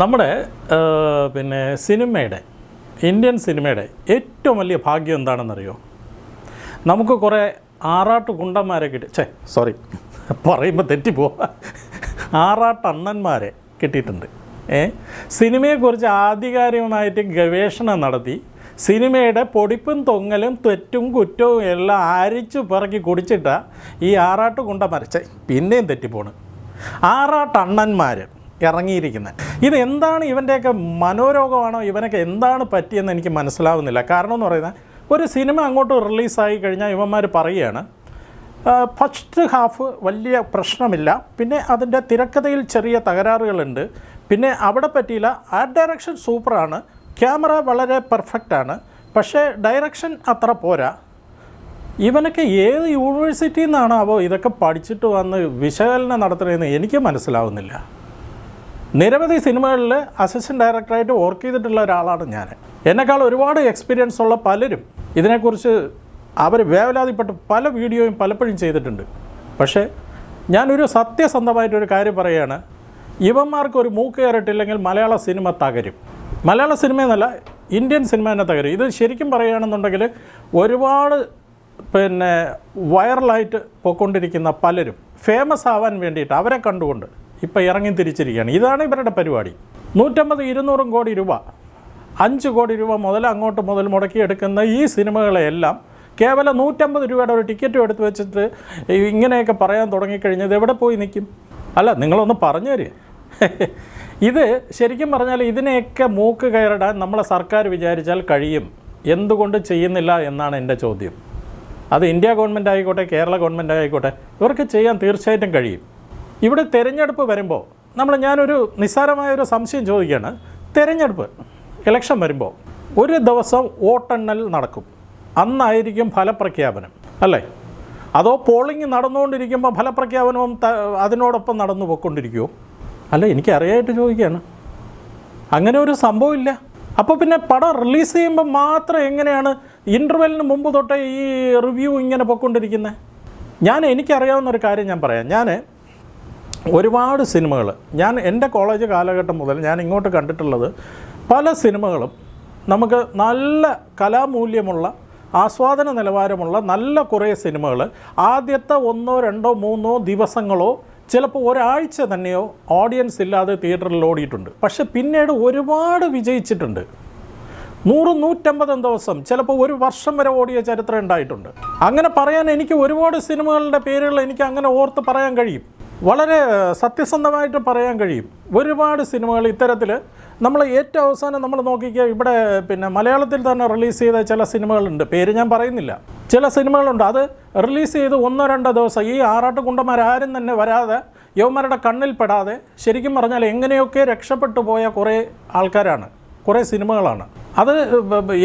നമ്മുടെ പിന്നെ സിനിമയുടെ ഇന്ത്യൻ സിനിമയുടെ ഏറ്റവും വലിയ ഭാഗ്യം എന്താണെന്നറിയോ? നമുക്ക് കുറേ ആറാട്ട് കുണ്ടന്മാരെ പറയുമ്പോൾ തെറ്റിപ്പോവാ, ആറാട്ടണ്ണന്മാരെ കിട്ടിയിട്ടുണ്ട്. സിനിമയെക്കുറിച്ച് ആധികാരികമായിട്ട് ഗവേഷണം നടത്തി സിനിമയുടെ പൊടിപ്പും തൊങ്ങലും തെറ്റും കുറ്റവും എല്ലാം അരിച്ചു പിറക്കി കുടിച്ചിട്ടാ ഈ ആറാട്ട് കുണ്ടന്മാർ പിന്നെയും തെറ്റിപ്പോണ് ആറാട്ടണ്ണന്മാർ ഇറങ്ങിയിരിക്കുന്നത്. ഇതെന്താണ് ഇവൻ്റെയൊക്കെ മനോരോഗമാണോ, ഇവനൊക്കെ എന്താണ് പറ്റിയെന്ന് എനിക്ക് മനസ്സിലാവുന്നില്ല. കാരണം എന്ന് പറയുന്നത്, ഒരു സിനിമ അങ്ങോട്ട് റിലീസായി കഴിഞ്ഞാൽ ഇവന്മാർ പറയുകയാണ് ഫസ്റ്റ് ഹാഫ് വലിയ പ്രശ്നമില്ല, പിന്നെ അതിൻ്റെ തിരക്കഥയിൽ ചെറിയ തകരാറുകളുണ്ട്, പിന്നെ അവിടെ പറ്റിയില്ല, ആർട്ട് ഡയറക്ഷൻ സൂപ്പറാണ്, ക്യാമറ വളരെ പെർഫെക്റ്റാണ്, പക്ഷേ ഡയറക്ഷൻ അത്ര പോരാ. ഇവനൊക്കെ ഏത് യൂണിവേഴ്സിറ്റിയിൽ നിന്നാണോ ഇതൊക്കെ പഠിച്ചിട്ട് വന്ന് വിശകലനം നടത്തുന്നതെന്ന് എനിക്ക് മനസ്സിലാവുന്നില്ല. നിരവധി സിനിമകളിൽ അസിസ്റ്റൻറ്റ് ഡയറക്ടറായിട്ട് വർക്ക് ചെയ്തിട്ടുള്ള ഒരാളാണ് ഞാൻ. എന്നെക്കാൾ ഒരുപാട് എക്സ്പീരിയൻസ് ഉള്ള പലരും ഇതിനെക്കുറിച്ച് അവർ വേവലാതിപ്പെട്ട് പല വീഡിയോയും പലപ്പോഴും ചെയ്തിട്ടുണ്ട്. പക്ഷേ ഞാനൊരു സത്യസന്ധമായിട്ടൊരു കാര്യം പറയുകയാണ്, ഇവന്മാർക്കൊരു മൂക്ക് കയറിയിട്ടില്ലെങ്കിൽ മലയാള സിനിമ തകരും. മലയാള സിനിമ എന്നല്ല, ഇന്ത്യൻ സിനിമ തന്നെ തകരും. ഇത് ശരിക്കും പറയുകയാണെന്നുണ്ടെങ്കിൽ ഒരുപാട് വൈറലായിട്ട് പോയിക്കൊണ്ടിരിക്കുന്ന പലരും ഫേമസ് ആവാൻ വേണ്ടിയിട്ട് അവരെ കണ്ടുകൊണ്ട് ഇപ്പോൾ ഇറങ്ങി തിരിച്ചിരിക്കുകയാണ്. ഇതാണ് ഇവരുടെ പരിപാടി. 150-200 കോടി രൂപ, 5 കോടി രൂപ അങ്ങോട്ട് മുതൽ മുടക്കിയെടുക്കുന്ന ഈ സിനിമകളെല്ലാം കേവലം 150 രൂപയുടെ ഒരു ടിക്കറ്റും എടുത്ത് വെച്ചിട്ട് ഇങ്ങനെയൊക്കെ പറയാൻ തുടങ്ങിക്കഴിഞ്ഞത് എവിടെ പോയി നിൽക്കും? അല്ല, നിങ്ങളൊന്ന് പറഞ്ഞു തരിക. ഇത് ശരിക്കും പറഞ്ഞാൽ ഇതിനെയൊക്കെ മൂക്ക് കയറിടാൻ നമ്മളെ സർക്കാർ വിചാരിച്ചാൽ കഴിയും. എന്തുകൊണ്ട് ചെയ്യുന്നില്ല എന്നാണ് എൻ്റെ ചോദ്യം. അത് ഇന്ത്യ ഗവൺമെൻറ് ആയിക്കോട്ടെ, കേരള ഗവൺമെൻറ് ആയിക്കോട്ടെ, ഇവർക്ക് ചെയ്യാൻ തീർച്ചയായിട്ടും കഴിയും. ഇവിടെ തിരഞ്ഞെടുപ്പ് വരുമ്പോൾ ഞാനൊരു നിസ്സാരമായൊരു സംശയം ചോദിക്കുകയാണ്. തിരഞ്ഞെടുപ്പ് ഇലക്ഷൻ വരുമ്പോൾ ഒരു ദിവസം വോട്ടെണ്ണൽ നടക്കും, അന്നായിരിക്കും ഫലപ്രഖ്യാപനം അല്ലേ? അതോ പോളിംഗ് നടന്നുകൊണ്ടിരിക്കുമ്പോൾ ഫലപ്രഖ്യാപനവും അതിനോടൊപ്പം നടന്നു പോയിക്കൊണ്ടിരിക്കുമോ? അല്ല, എനിക്കറിയായിട്ട് ചോദിക്കുകയാണ്. അങ്ങനെ ഒരു സംഭവമില്ല. അപ്പോൾ പിന്നെ പടം റിലീസ് ചെയ്യുമ്പോൾ മാത്രം എങ്ങനെയാണ് ഇൻ്റർവെല്ലിന് മുമ്പ് തൊട്ടേ ഈ റിവ്യൂ ഇങ്ങനെ പോയിക്കൊണ്ടിരിക്കുന്നത്? എനിക്കറിയാവുന്നൊരു കാര്യം ഞാൻ പറയാം. ഞാൻ ഒരുപാട് സിനിമകൾ എൻ്റെ കോളേജ് കാലഘട്ടം മുതൽ ഞാൻ ഇങ്ങോട്ട് കണ്ടിട്ടുള്ളത് പല സിനിമകളും നമുക്ക് നല്ല കലാമൂല്യമുള്ള, ആസ്വാദന നിലവാരമുള്ള നല്ല കുറേ സിനിമകൾ ആദ്യത്തെ 1, 2, 3 ദിവസങ്ങളോ ചിലപ്പോൾ ഒരാഴ്ച തന്നെയോ ഓഡിയൻസ് ഇല്ലാതെ തിയേറ്ററിൽ ഓടിയിട്ടുണ്ട്. പക്ഷെ പിന്നീട് ഒരുപാട് വിജയിച്ചിട്ടുണ്ട്. 100-150 ദിവസം, ചിലപ്പോൾ ഒരു വർഷം വരെ ഓടിയ ചരിത്രം ഉണ്ടായിട്ടുണ്ട്. അങ്ങനെ പറയാൻ എനിക്ക് ഒരുപാട് സിനിമകളുടെ പേരുകൾ എനിക്ക് അങ്ങനെ ഓർത്ത് പറയാൻ കഴിയും. വളരെ സത്യസന്ധമായിട്ട് പറയാൻ കഴിയും. ഒരുപാട് സിനിമകൾ ഇത്തരത്തിൽ നമ്മൾ ഏറ്റവും അവസാനം നമ്മൾ നോക്കിക്കുക, ഇവിടെ മലയാളത്തിൽ തന്നെ റിലീസ് ചെയ്ത ചില സിനിമകളുണ്ട്, പേര് ഞാൻ പറയുന്നില്ല. ചില സിനിമകളുണ്ട്, അത് റിലീസ് ചെയ്ത് 1-2 ദിവസം ഈ ആറാട്ട് കുണ്ടന്മാരാരും തന്നെ വരാതെ, യവന്മാരുടെ കണ്ണിൽ പെടാതെ ശരിക്കും പറഞ്ഞാൽ എങ്ങനെയൊക്കെ രക്ഷപ്പെട്ടു പോയ കുറേ ആൾക്കാരാണ്, കുറേ സിനിമകളാണ്. അത്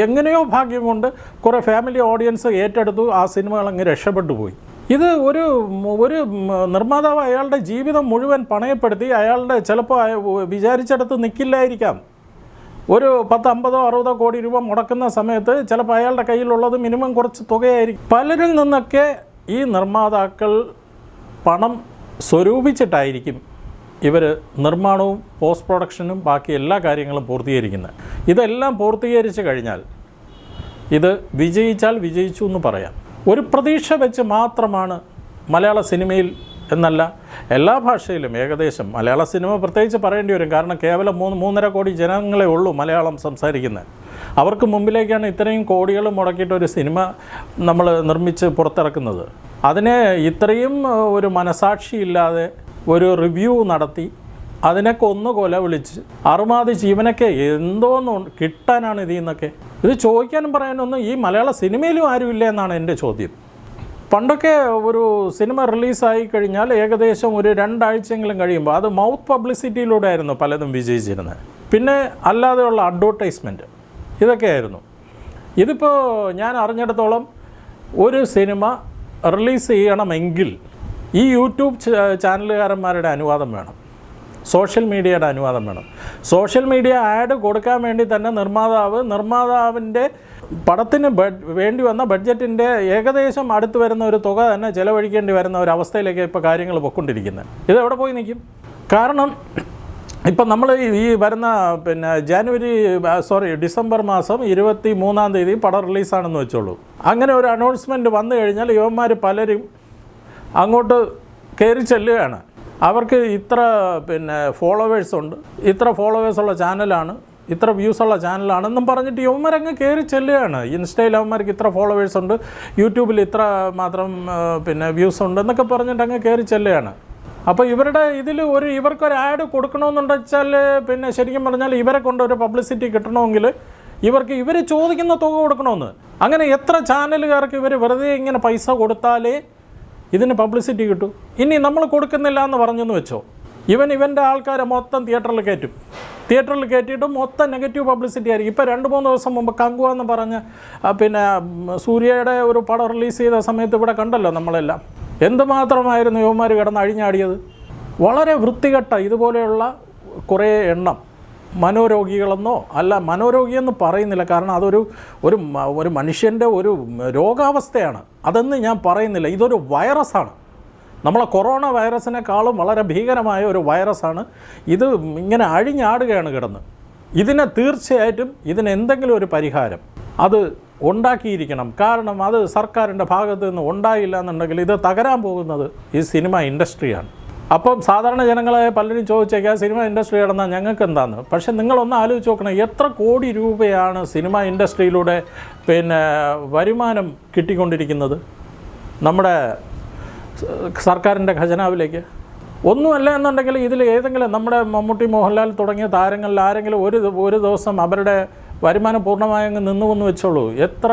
എങ്ങനെയോ ഭാഗ്യം കൊണ്ട് കുറേ ഫാമിലി ഓഡിയൻസ് ഏറ്റെടുത്തു, ആ സിനിമകൾ അങ്ങ് രക്ഷപ്പെട്ടു പോയി. ഇത് ഒരു നിർമ്മാതാവ് അയാളുടെ ജീവിതം മുഴുവൻ പണയപ്പെടുത്തി അയാളുടെ ചിലപ്പോൾ വിചാരിച്ചിടത്ത് നിൽക്കില്ലായിരിക്കാം. ഒരു 10, 50, 60 കോടി രൂപ മുടക്കുന്ന സമയത്ത് ചിലപ്പോൾ അയാളുടെ കയ്യിലുള്ളത് മിനിമം കുറച്ച് തുകയായിരിക്കും. പലരിൽ നിന്നൊക്കെ ഈ നിർമ്മാതാക്കൾ പണം സ്വരൂപിച്ചിട്ടായിരിക്കും ഇവർ നിർമ്മാണവും പോസ്റ്റ് പ്രൊഡക്ഷനും ബാക്കി എല്ലാ കാര്യങ്ങളും പൂർത്തീകരിക്കുന്നത്. ഇതെല്ലാം പൂർത്തീകരിച്ച് കഴിഞ്ഞാൽ ഇത് വിജയിച്ചാൽ വിജയിച്ചു എന്ന് പറയാം. ഒരു പ്രതീക്ഷ വെച്ച് മാത്രമാണ് മലയാള സിനിമയിൽ എന്നല്ല എല്ലാ ഭാഷയിലും ഏകദേശം, മലയാള സിനിമ പ്രത്യേകിച്ച് പറയേണ്ടി വരും. കാരണം കേവലം 3-3.5 കോടി ജനങ്ങളെ ഉള്ളൂ മലയാളം സംസാരിക്കുന്നത്. അവർക്ക് മുമ്പിലേക്കാണ് ഇത്രയും കോടികൾ മുടക്കിയിട്ട് ഒരു സിനിമ നമ്മൾ നിർമ്മിച്ച് പുറത്തിറക്കുന്നത്. അതിനെ ഇത്രയും ഒരു മനസാക്ഷിയില്ലാതെ ഒരു റിവ്യൂ നടത്തി അതിനെ കൊല വിളിച്ച് അറുമാതിച്ച് ഇവനൊക്കെ എന്തോന്ന് കിട്ടാനാണ് ഇതിൽ നിന്നൊക്കെ? ഇത് ചോദിക്കാനും പറയാനൊന്നും ഈ മലയാള സിനിമയിലും ആരുമില്ല എന്നാണ് എൻ്റെ ചോദ്യം. പണ്ടൊക്കെ ഒരു സിനിമ റിലീസായി കഴിഞ്ഞാൽ ഏകദേശം ഒരു 2 ആഴ്ചയെങ്കിലും കഴിയുമ്പോൾ അത് മൗത്ത് പബ്ലിസിറ്റിയിലൂടെ ആയിരുന്നു പലതും വിജയിച്ചിരുന്നത്. പിന്നെ അല്ലാതെയുള്ള അഡ്വർടൈസ്മെൻറ്റ് ഇതൊക്കെയായിരുന്നു. ഇതിപ്പോൾ ഞാൻ അറിഞ്ഞിടത്തോളം ഒരു സിനിമ റിലീസ് ചെയ്യണമെങ്കിൽ ഈ യൂട്യൂബ് ചാനലുകാരന്മാരുടെ അനുവാദം വേണം, സോഷ്യൽ മീഡിയയുടെ അനുവാദം വേണം. സോഷ്യൽ മീഡിയ ആഡ് കൊടുക്കാൻ വേണ്ടി തന്നെ നിർമ്മാതാവിൻ്റെ പടത്തിന് വേണ്ടി വന്ന ബഡ്ജറ്റിൻ്റെ ഏകദേശം അടുത്ത് വരുന്ന ഒരു തുക തന്നെ ചിലവഴിക്കേണ്ടി വരുന്ന ഒരു അവസ്ഥയിലേക്ക് ഇപ്പോൾ കാര്യങ്ങൾ പൊയ്ക്കൊണ്ടിരിക്കുന്നത്. ഇതെവിടെ പോയി നിൽക്കും? കാരണം ഇപ്പം നമ്മൾ ഈ വരുന്ന ഡിസംബർ മാസം 23-ാം തീയതി പടം റിലീസാണെന്ന് വെച്ചോളൂ. അങ്ങനെ ഒരു അനൗൺസ്മെൻറ്റ് വന്നു കഴിഞ്ഞാൽ യുവന്മാർ പലരും അങ്ങോട്ട് കയറി ചെല്ലുകയാണ്. അവർക്ക് ഇത്ര ഫോളോവേഴ്സുണ്ട്, ഇത്ര ഫോളോവേഴ്സുള്ള ചാനലാണ്, ഇത്ര വ്യൂസുള്ള ചാനലാണെന്നും പറഞ്ഞിട്ട് യുവന്മാരങ്ങ് കയറി ചെല്ലുകയാണ്. ഇൻസ്റ്റയിൽ അവന്മാർക്ക് ഇത്ര ഫോളോവേഴ്സുണ്ട്, യൂട്യൂബിൽ ഇത്ര മാത്രം വ്യൂസ് ഉണ്ട് എന്നൊക്കെ പറഞ്ഞിട്ട് അങ്ങ് കയറി ചെല്ലുകയാണ്. അപ്പോൾ ഇവരുടെ ഇതിൽ ഇവർക്കൊരു ആഡ് കൊടുക്കണമെന്നുണ്ടെച്ചാൽ ശരിക്കും പറഞ്ഞാൽ ഇവരെ കൊണ്ട് ഒരു പബ്ലിസിറ്റി കിട്ടണമെങ്കിൽ ഇവർ ചോദിക്കുന്ന തുക കൊടുക്കണമെന്ന്. അങ്ങനെ എത്ര ചാനലുകാർക്ക് ഇവർ വെറുതെ ഇങ്ങനെ പൈസ കൊടുത്താലേ ഇതിന് പബ്ലിസിറ്റി കിട്ടും. ഇനി നമ്മൾ കൊടുക്കുന്നില്ല എന്ന് പറഞ്ഞെന്ന് വെച്ചോ, ഇവൻ്റെ ആൾക്കാരെ മൊത്തം തിയേറ്ററിൽ കയറ്റിയിട്ട് മൊത്തം നെഗറ്റീവ് പബ്ലിസിറ്റി ആയിരിക്കും. ഇപ്പോൾ 2-3 ദിവസം മുമ്പ് കങ്കുവ എന്ന് പറഞ്ഞ് സൂര്യയുടെ ഒരു പടം റിലീസ് ചെയ്ത സമയത്ത് ഇവിടെ കണ്ടല്ലോ നമ്മളെല്ലാം. എന്തുമാത്രമായിരുന്നു യുവന്മാർ കിടന്ന് അഴിഞ്ഞാടിയത്. വളരെ വൃത്തികെട്ട ഇതുപോലെയുള്ള കുറേ എണ്ണം മനോരോഗികളെന്നോ അല്ല, മനോരോഗിയെന്ന് പറയുന്നില്ല, കാരണം ഒരു മനുഷ്യൻ്റെ ഒരു രോഗാവസ്ഥയാണ്, അതെന്ന് ഞാൻ പറയുന്നില്ല. ഇതൊരു വൈറസാണ്. നമ്മളെ കൊറോണ വൈറസിനേക്കാളും വളരെ ഭീകരമായ ഒരു വൈറസാണ് ഇത്. ഇങ്ങനെ അഴിഞ്ഞാടുകയാണ് കിടന്ന്. ഇതിനെ തീർച്ചയായിട്ടും ഇതിനെന്തെങ്കിലും ഒരു പരിഹാരം അത് ഉണ്ടാക്കിയിരിക്കണം. കാരണം അത് സർക്കാരിൻ്റെ ഭാഗത്ത് നിന്ന് ഉണ്ടായില്ല എന്നുണ്ടെങ്കിൽ ഇത് തകരാൻ പോകുന്നത് ഈ സിനിമ ഇൻഡസ്ട്രിയാണ്. അപ്പം സാധാരണ ജനങ്ങളെ പലരും ചോദിച്ചേക്കാം സിനിമ ഇൻഡസ്ട്രി കിടന്നാൽ ഞങ്ങൾക്ക് എന്താണെന്ന്. പക്ഷേ നിങ്ങളൊന്ന് ആലോചിച്ച് നോക്കണം, എത്ര കോടി രൂപയാണ് സിനിമ ഇൻഡസ്ട്രിയിലൂടെ വരുമാനം കിട്ടിക്കൊണ്ടിരിക്കുന്നത് നമ്മുടെ സർക്കാരിൻ്റെ ഖജനാവിലേക്ക്. ഒന്നുമല്ല എന്നുണ്ടെങ്കിൽ ഇതിൽ ഏതെങ്കിലും നമ്മുടെ മമ്മൂട്ടി, മോഹൻലാൽ തുടങ്ങിയ താരങ്ങളിൽ ആരെങ്കിലും ഒരു ദിവസം അവരുടെ വരുമാനം പൂർണ്ണമായി അങ്ങ് നിന്നുവെന്ന് വെച്ചോളൂ. എത്ര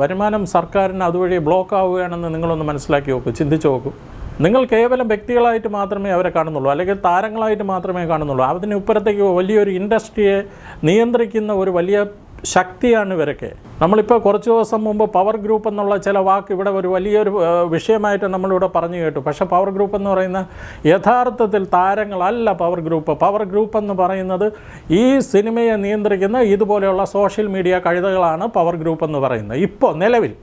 വരുമാനം സർക്കാരിന് അതുവഴി ബ്ലോക്ക് ആവുകയാണെന്ന് നിങ്ങളൊന്ന് മനസ്സിലാക്കി നോക്കൂ, ചിന്തിച്ച് നോക്കൂ. നിങ്ങൾ കേവലം വ്യക്തികളായിട്ട് മാത്രമേ അവരെ കാണുന്നുള്ളൂ, അല്ലെങ്കിൽ താരങ്ങളായിട്ട് മാത്രമേ കാണുന്നുള്ളൂ. അതിന് ഇപ്പുറത്തേക്ക് വലിയൊരു ഇൻഡസ്ട്രിയെ നിയന്ത്രിക്കുന്ന ഒരു വലിയ ശക്തിയാണ് ഇവരൊക്കെ. നമ്മളിപ്പോൾ കുറച്ച് ദിവസം മുമ്പ് പവർ ഗ്രൂപ്പ് എന്നുള്ള ചില വാക്ക് ഇവിടെ ഒരു വലിയൊരു വിഷയമായിട്ട് നമ്മളിവിടെ പറഞ്ഞു കേട്ടു. പക്ഷേ പവർ ഗ്രൂപ്പ് എന്ന് പറയുന്ന യഥാർത്ഥത്തിൽ താരങ്ങളല്ല പവർ ഗ്രൂപ്പ് എന്ന് പറയുന്നത് ഈ സിനിമയെ നിയന്ത്രിക്കുന്ന ഇതുപോലെയുള്ള സോഷ്യൽ മീഡിയ കഴുതകളാണ് പവർ ഗ്രൂപ്പ് എന്ന് പറയുന്നത്. ഇപ്പോൾ നിലവിൽ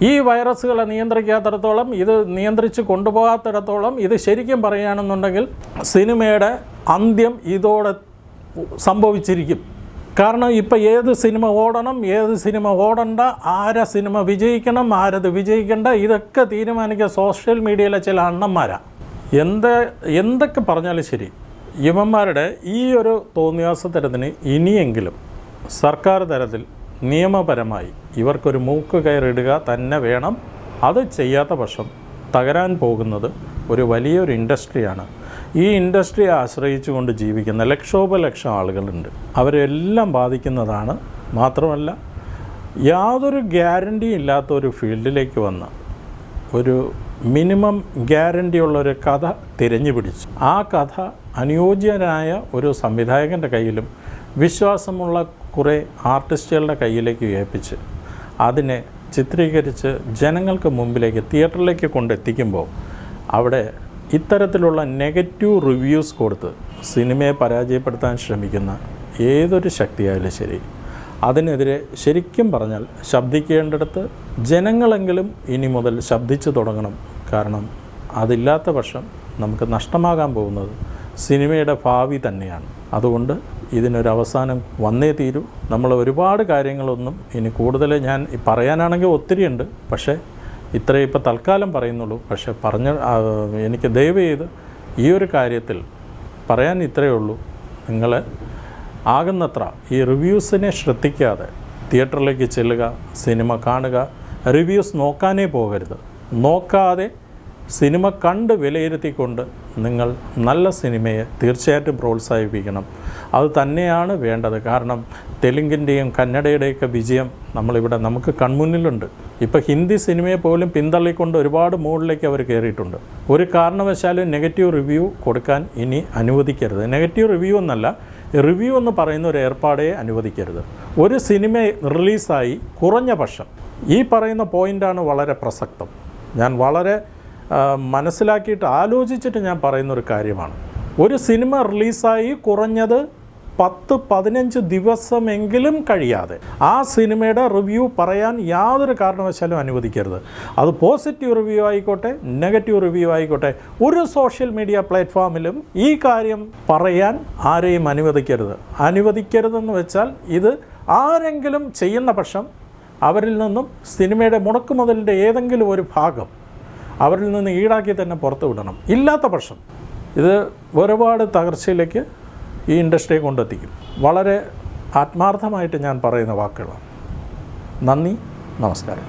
ഈ വൈറസുകളെ നിയന്ത്രിക്കാത്തിടത്തോളം, ഇത് നിയന്ത്രിച്ച് കൊണ്ടുപോകാത്തിടത്തോളം, ഇത് ശരിക്കും പറയുകയാണെന്നുണ്ടെങ്കിൽ സിനിമയുടെ അന്ത്യം ഇതോടെ സംഭവിച്ചിരിക്കും. കാരണം ഇപ്പോൾ ഏത് സിനിമ ഓടണം, ഏത് സിനിമ ഓടണ്ട, ആരെ സിനിമ വിജയിക്കണം, ആരത് വിജയിക്കേണ്ട, ഇതൊക്കെ തീരുമാനിക്കുക സോഷ്യൽ മീഡിയയിലെ ചില അണ്ണന്മാരാണ്. എന്തൊക്കെ പറഞ്ഞാലും ശരി, ഇവന്മാരുടെ ഈ ഒരു തോന്നിയാസത്തരത്തിന് ഇനിയെങ്കിലും സർക്കാർ തലത്തിൽ നിയമപരമായി ഇവർക്കൊരു മൂക്ക് കയറിടുക തന്നെ വേണം. അത് ചെയ്യാത്ത പക്ഷം തകരാൻ പോകുന്നത് ഒരു വലിയൊരു ഇൻഡസ്ട്രിയാണ്. ഈ ഇൻഡസ്ട്രിയെ ആശ്രയിച്ചുകൊണ്ട് ജീവിക്കുന്ന ലക്ഷോപലക്ഷം ആളുകളുണ്ട്. അവരെല്ലാം ബാധിക്കുന്നതാണ്. മാത്രമല്ല യാതൊരു ഗ്യാരണ്ടിയും ഇല്ലാത്ത ഒരു ഫീൽഡിലേക്ക് വന്ന് ഒരു മിനിമം ഗ്യാരണ്ടിയുള്ളൊരു കഥ തിരഞ്ഞു പിടിച്ചു. ആ കഥ അനുയോജ്യനായ ഒരു സംവിധായകൻ്റെ കയ്യിലും വിശ്വാസമുള്ള കുറേ ആർട്ടിസ്റ്റുകളുടെ കയ്യിലേക്ക് ഏൽപ്പിച്ച് അതിനെ ചിത്രീകരിച്ച് ജനങ്ങൾക്ക് മുമ്പിലേക്ക് തിയേറ്ററിലേക്ക് കൊണ്ടെത്തിക്കുമ്പോൾ അവിടെ ഇത്തരത്തിലുള്ള നെഗറ്റീവ് റിവ്യൂസ് കൊടുത്ത് സിനിമയെ പരാജയപ്പെടുത്താൻ ശ്രമിക്കുന്ന ഏതൊരു ശക്തിയായാലും ശരി, അതിനെതിരെ ശരിക്കും പറഞ്ഞാൽ ശബ്ദിക്കേണ്ടിടത്ത് ജനങ്ങളെങ്കിലും ഇനി മുതൽ ശബ്ദിച്ചു തുടങ്ങണം. കാരണം അതില്ലാത്ത പക്ഷം നമുക്ക് നഷ്ടമാകാൻ പോകുന്നത് സിനിമയുടെ ഭാവി തന്നെയാണ്. അതുകൊണ്ട് ഇതിനൊരവസാനം വന്നേ തീരൂ. നമ്മൾ ഒരുപാട് കാര്യങ്ങളൊന്നും ഇനി കൂടുതൽ ഞാൻ പറയാനാണെങ്കിൽ ഒത്തിരിയുണ്ട്, പക്ഷേ ഇത്രയും ഇപ്പോൾ തൽക്കാലം പറയുന്നുള്ളൂ. പക്ഷേ എനിക്ക് ദയവ് ചെയ്ത് ഈ ഒരു കാര്യത്തിൽ പറയാൻ ഇത്രയേ ഉള്ളൂ. നിങ്ങൾ ആകുന്നത്ര ഈ റിവ്യൂസിനെ ശ്രദ്ധിക്കാതെ തിയേറ്ററിലേക്ക് ചെല്ലുക, സിനിമ കാണുക. റിവ്യൂസ് നോക്കാനേ പോകരുത്. നോക്കാതെ സിനിമ കണ്ട് വിലയിരുത്തിക്കൊണ്ട് നിങ്ങൾ നല്ല സിനിമയെ തീർച്ചയായിട്ടും പ്രോത്സാഹിപ്പിക്കണം. അത് തന്നെയാണ് വേണ്ടത്. കാരണം തെലുങ്കിൻ്റെയും കന്നഡയുടെയൊക്കെ വിജയം നമുക്ക് കൺമുന്നിലുണ്ട്. ഇപ്പോൾ ഹിന്ദി സിനിമയെ പോലും പിന്തള്ളിക്കൊണ്ട് ഒരുപാട് മുകളിലേക്ക് അവർ കയറിയിട്ടുണ്ട്. ഒരു കാരണവശാലും നെഗറ്റീവ് റിവ്യൂ കൊടുക്കാൻ ഇനി അനുവദിക്കരുത്. നെഗറ്റീവ് റിവ്യൂ എന്നല്ല, റിവ്യൂ എന്ന് പറയുന്ന ഒരു ഏർപ്പാടേ അനുവദിക്കരുത്. ഒരു സിനിമ റിലീസായി കുറഞ്ഞ പക്ഷം ഈ പറയുന്ന പോയിൻ്റാണ് വളരെ പ്രസക്തം. ഞാൻ വളരെ മനസ്സിലാക്കിയിട്ട് ആലോചിച്ചിട്ട് ഞാൻ പറയുന്നൊരു കാര്യമാണ്. ഒരു സിനിമ റിലീസായി കുറഞ്ഞത് 10-15 ദിവസമെങ്കിലും കഴിയാതെ ആ സിനിമയുടെ റിവ്യൂ പറയാൻ യാതൊരു കാരണവശാലും അനുവദിക്കരുത്. അത് പോസിറ്റീവ് റിവ്യൂ ആയിക്കോട്ടെ, നെഗറ്റീവ് റിവ്യൂ ആയിക്കോട്ടെ, ഒരു സോഷ്യൽ മീഡിയ പ്ലാറ്റ്ഫോമിലും ഈ കാര്യം പറയാൻ ആരെയും അനുവദിക്കരുതെന്ന് വെച്ചാൽ ഇത് ആരെങ്കിലും ചെയ്യുന്ന പക്ഷം അവരിൽ നിന്നും സിനിമയുടെ മുടക്കുമുതലിൻ്റെ ഏതെങ്കിലും ഒരു ഭാഗം അവരിൽ നിന്ന് ഈടാക്കി തന്നെ പുറത്തു വിടണം. ഇല്ലാത്ത പക്ഷം ഇത് ഒരുപാട് തകർച്ചയിലേക്ക് ഈ ഇൻഡസ്ട്രിയെ കൊണ്ടെത്തിക്കും. വളരെ ആത്മാർത്ഥമായിട്ട് ഞാൻ പറയുന്ന വാക്കുകളാണ്. നന്ദി, നമസ്കാരം.